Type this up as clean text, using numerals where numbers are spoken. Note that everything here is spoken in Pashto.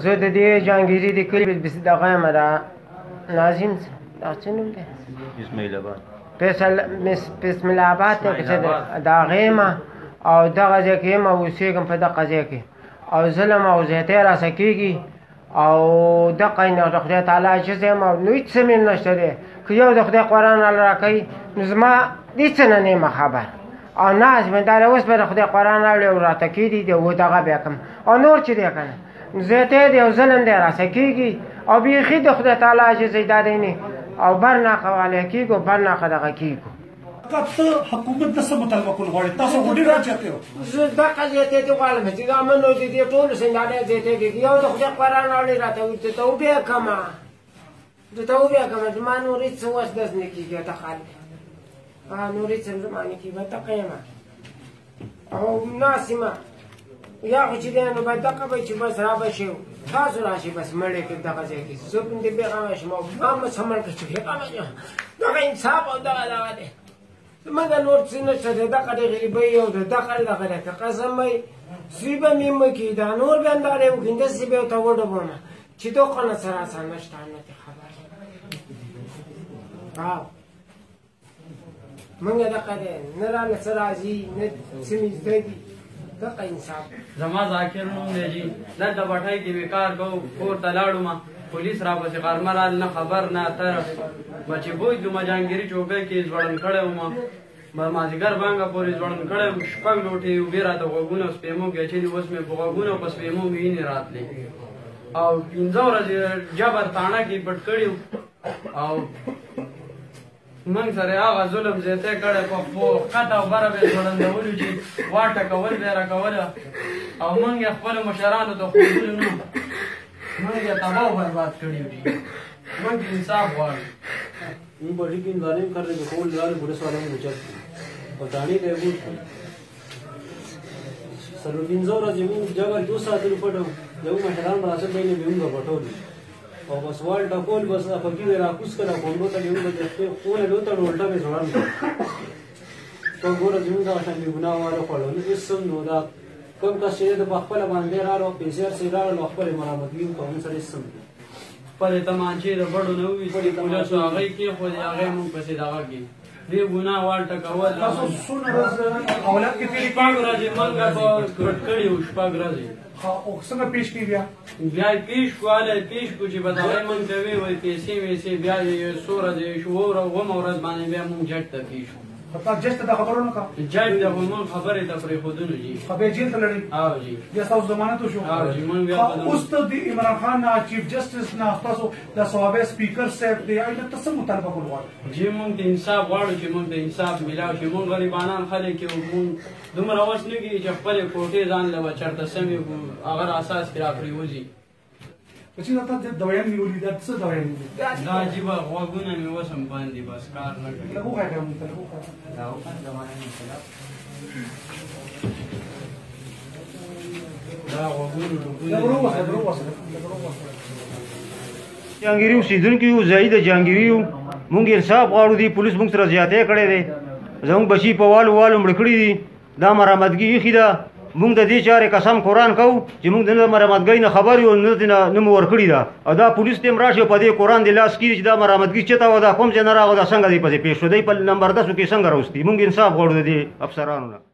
زه د دې جهانګیري د کلي دغه یم ناظم دا څه نوم دی بسم الله آباد دی که څه دی د هغې یم او دغه ځای کې یم او اوسېږم په دغه ځای کې او ظلم او زیاتی راسه کېږي او دغه د خدای تعالی عاجز یم او نو هېڅ څه مې نشته دی که یو د خدای قرآن راکوي نو زما هېڅ نه نه یم خبر او ناز مې دا اوس به د خدای قرآن راوړي او راته کېدي دی و دغه بیا کوم او نور چې دی که نه زیاتی دی او ظلم دی راسه کېږي او بیخي د خدای تعالی عاجز دا دی نه او برناقه والی کېږو برناقه دغه کېږو ته حکومت د څه مطالبه کول غواړې تاسو خو ډېر راچاته یو زه دغه زیاتی ته غواړم چې دا منو د دې ټولو سندانې زیاتی کېږي یو د خدای قرآن راوړي راته وایي ته توبې کړمه زه توبې کړمه زما نور هېڅ وس دس نه کېږي ته خالق نور هېڅ زما نه کېږي دغه یم او ناست یم یا خو چې دی نو باید دغه به چې بس را به شي تاسو راشئ بس مړی کړي دغه ځای کې زه پرې بېغمه شم او ما مې سمړ کړه چې بېغمه یم دغه انصاف او دغه دی زموږ نور څه نشته دی دغه د غریبۍ او د دغه دغه دی که قسم وایي سوی به مې مه کړي دا نور به اندارې وکړي داسې به ورته وډبوم چې دغه نه څه راسه نشته نه دې خبر موږ دغه دی نه رانه څه راځي نه څه مې زده دي دغه انصاف زما ذاکر نوم دی جي دلته بټۍ کې مې کار کوو کور ته لاړو پولیس راپسې غرمه رال نه خبر نه اتر چې بوځلو جهانګیري چوکۍ کې ځوړند کړی وم مازدیګر بانګه پورې ځوړند کړی وم شپږ لوټې اوبې راته غوږونه سپېمو کې اچولي اوس مې په غوږونو په سپېمو مې وینې راتلې او 15 ورځې جبر تاڼه کې پټ کړي او موږ سره هغه ظلم زیاتی کړی په ښکته او بره به یې ځوړندولو چې واټه کول به یې راکوله او موږ یې خپلو مشرانو ته ښودلو نه موږ یې تباه و برباد کړي دي موږ انصاف غواړو این بڑی کی انواریم کر رہے بکول لگارے پولیس والوں میں بچت اور دانی کے بود سر 15 ورځې موږ جګر 2 ساعت پټو یو مشران براسه دینه بیونګه پټول او بس وال ټکول بس فقیر راکوس کړه کومو ته یو د خپل لوته ولټه به ځوړم تو ګور زموږ دا شان ګناه واره خلونو اسم نو دا کوم کا شی د خپل باندې راو پیسې سره خپل مرامتګي کوم سره اسم خپلې تمانچې د بډو نه وي چې پولیسو هغې کېښودې هغې مونږ پسې دغه کړي دې ګناه والټه کول تاسو څونه ورځې اولاد کې تېرې شپږ ورځې موږ په ګډ کړي وو شپږ ورځې او څنګه پیش کړي بیا بیا یې پیش کړو هله یې پیش کړو چې به دغه موږ ته ویې وایي پیسې ویسې بیا یې څو ورځې اوومه ورځ باندې بیا موږ جج ته پیش کړو تا جج ته دا خبرو نه کړه جج د موږ خبرې ته پرېښودلو جي خبرې جیل ته لړی او جي بیا ستاسو ضمانت وشو او جي موږ بیا اوس ته د عمران خان نه چیف جسټس نه تاسو د صوابع سپیکر صاحب دی آینده ته څه مطالبه کول غواړئ جی موږ د انصاف غواړو چې موږ د انصاف میلاو شي موږ غریبانان خلک یو موږ دومره وس نه کېږي چې خپلې کوټې ځان له به چېرته سمې کړو هغه اساس کې را پرېوځي چې دا ته دوایان نیولي دا څه دوایان نیولي دا عجیبه غوږونه مې اوس هم باندې بس کار نه کوي لږ وښایه موږ ته لږ وښایه دا غوږونو جهانګیري اوسېدونکي یو ځایي د جهانګیري یو موږ انصاف غواړو دي پولیس موږ سره زیاتی کړی دی زموږ بچي په والو مړه کړي دي دا مرامتګي ایښې ده موږ د دې چارې قسم قرآن کوو چې موږ د مرامتګۍ نه خبر یو نه مو ورکړي ده او دا پولیس ته هم راشي او په دې قرآن د لاس کېږي چې دا مرامتګي چېرته وه دا کوم ځای نه راغله دا څنګه دی پسې پېښ شو دی په نمبر 10 کې څنګه راوستي موږ انصاف غواړو د دې افسرانو نه